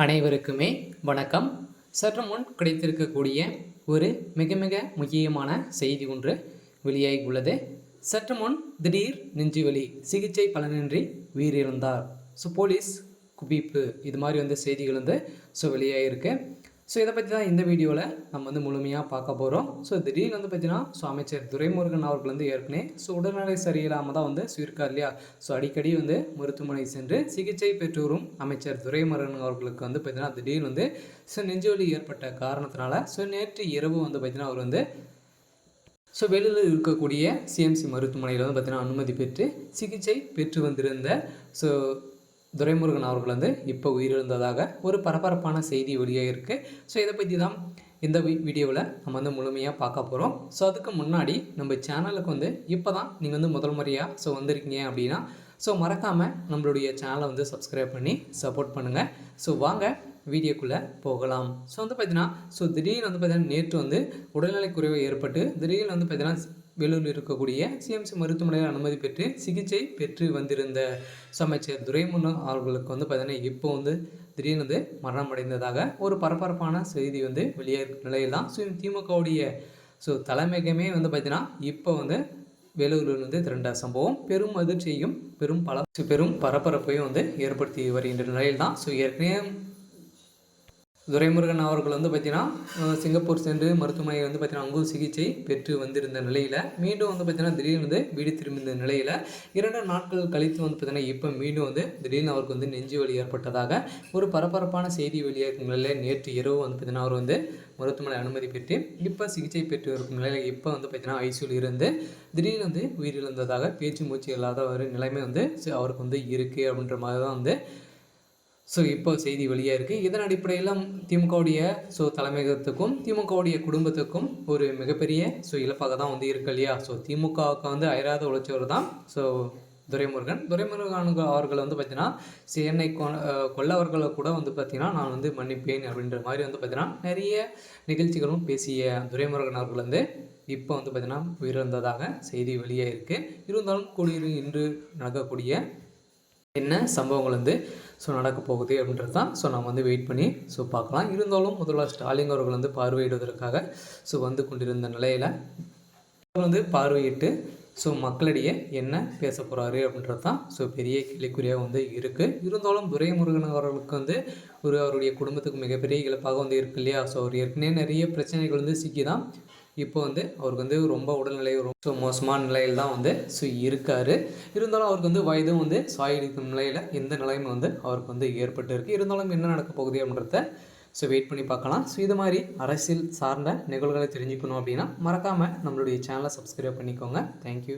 அனைவருக்குமே வணக்கம். சற்று முன் கிடைத்திருக்கக்கூடிய ஒரு மிக மிக முக்கியமான செய்தி ஒன்று வெளியாகி உள்ளது. சற்று முன் திடீர் நெஞ்சுவலி சிகிச்சை பலனின்றி உயிரிழந்தார். போலீஸ் குவிப்பு இது மாதிரி செய்திகள் வெளியாகிருக்கு. இதை பற்றி தான் இந்த வீடியோவில் நம்ம முழுமையாக பார்க்க போகிறோம். திடீர்னு பார்த்தீங்கன்னா அமைச்சர் துரைமுருகன் அவர்கள் ஏற்கனவே உடல்நிலை சரியில்லாமல் தான் இருக்கார் இல்லையா. அடிக்கடி மருத்துவமனை சென்று சிகிச்சை பெற்று வரும் அமைச்சர் துரைமுருகன் அவர்களுக்கு பார்த்தீங்கன்னா திடீர்னு நெஞ்சுவலி ஏற்பட்ட காரணத்தினால நேற்று இரவு பார்த்தீங்கன்னா அவர் வெளியில் இருக்கக்கூடிய சிஎம்சி மருத்துவமனையில் பார்த்தீங்கன்னா அனுமதி பெற்று சிகிச்சை பெற்று வந்திருந்த துரைமுருகன் அவர்கள் இப்போ உயிரிழந்ததாக ஒரு பரபரப்பான செய்தி வெளியாக இருக்குது. இதை பற்றி தான் இந்த வீடியோவில் நம்ம முழுமையாக பார்க்க போகிறோம். அதுக்கு முன்னாடி நம்ம சேனலுக்கு இப்போ தான் நீங்கள் முதல் முறையாக வந்திருக்கீங்க அப்படின்னா மறக்காமல் நம்மளுடைய சேனலை சப்ஸ்கிரைப் பண்ணி சப்போர்ட் பண்ணுங்கள். வாங்க வீடியோக்குள்ளே போகலாம். பார்த்தீங்கன்னா திடீர்னு பார்த்தீங்கன்னா நேற்று உடல்நிலை குறைவு ஏற்பட்டு திடீர்னு பார்த்தீங்கன்னா வேலூரில் இருக்கக்கூடிய சிஎம்சி மருத்துவமனையில் அனுமதி பெற்று சிகிச்சை பெற்று வந்திருந்த அமைச்சர் துரைமுருகன் அவர்களுக்கு பார்த்தீங்கன்னா இப்போ திடீர்னு மரணம் அடைந்ததாக ஒரு பரபரப்பான செய்தி வெளியாக நிலையில் தான் திமுகவுடைய தலைமையகமே பார்த்தீங்கன்னா இப்போ வேலூரில் திரண்ட சம்பவம் பெரும் அதிர்ச்சியையும் பெரும் பரபரப்பையும் ஏற்படுத்தி வருகின்ற நிலையில் தான் ஏற்கனவே துரைமுருகன் அவர்கள் பார்த்திங்கன்னா சிங்கப்பூர் சென்று மருத்துவமனை பார்த்திங்கன்னா அங்கும் சிகிச்சை பெற்று வந்திருந்த நிலையில் மீண்டும் பார்த்திங்கன்னா திடீர்னு வீடு திரும்பிந்த நிலையில் 2 நாட்கள் கழித்து பார்த்திங்கன்னா இப்போ மீண்டும் திடீர்னு அவருக்கு நெஞ்சு வலி ஏற்பட்டதாக ஒரு பரபரப்பான செய்தி வெளியாகும் நிலையில் நேற்று இரவு பார்த்திங்கன்னா அவர் மருத்துவமனை அனுமதி பெற்று இப்போ சிகிச்சை பெற்று இருக்கும் நிலையில் இப்போ பார்த்திங்கன்னா ஐசியூவில் இருந்து திடீர்னு உயிரிழந்ததாக பேச்சு மூச்சு இல்லாத ஒரு நிலைமை அவருக்கு இருக்குது அப்படின்ற மாதிரி தான் இப்போ செய்தி வெளியாக இருக்குது. இதன் அடிப்படையில் திமுகவுடைய தலைமையகத்துக்கும் திமுகவுடைய குடும்பத்துக்கும் ஒரு மிகப்பெரிய இழப்பாக தான் இருக்கு இல்லையா. திமுகவுக்கு அயராத உழைச்சவர் தான் துரைமுருகன் அவர்கள் பார்த்திங்கன்னா என்னை கொல்லவர்களை கூட பார்த்திங்கன்னா நான் மன்னிப்பேன் அப்படின்ற மாதிரி பார்த்திங்கன்னா நிறைய நிகழ்ச்சிகளும் பேசிய துரைமுருகன் அவர்கள் இப்போ பார்த்திங்கன்னா உயிரிழந்ததாக செய்தி வெளியாக இருக்குது. இருந்தாலும் இன்று நடக்கக்கூடிய என்ன சம்பவங்கள் நடக்க போகுது அப்படின்றது தான் நம்ம வெயிட் பண்ணி பார்க்கலாம். இருந்தாலும் முதல்வர் ஸ்டாலின் அவர்கள் பார்வையிடுவதற்காக கொண்டிருந்த நிலையில் பார்வையிட்டு மக்களிடையே என்ன பேச போகிறாரு அப்படின்றது தான் பெரிய கேள்விக்குறியாக இருக்குது. இருந்தாலும் துரைமுருகன் அவர்களுக்கு அவருடைய குடும்பத்துக்கு மிகப்பெரிய இழப்பாக இருக்கு இல்லையா. அவர் ஏற்கனவே நிறைய பிரச்சனைகள் சிக்கி தான் இப்போ அவருக்கு ரொம்ப உடல்நிலை ரொம்ப மோசமான நிலையில் தான் இருக்கார். இருந்தாலும் அவருக்கு வயதும் சாயடிக்கும் நிலையில் எந்த நிலையும் அவருக்கு ஏற்பட்டு இருக்குது. இருந்தாலும் என்ன நடக்க போகுது அப்படின்றத வெயிட் பண்ணி பார்க்கலாம். இது மாதிரி அரசியல் சார்ந்த நிகழ்வுகளை தெரிஞ்சுக்கணும் அப்படின்னா மறக்காமல் நம்மளுடைய சேனலை சப்ஸ்கிரைப் பண்ணிக்கோங்க. தேங்க்யூ.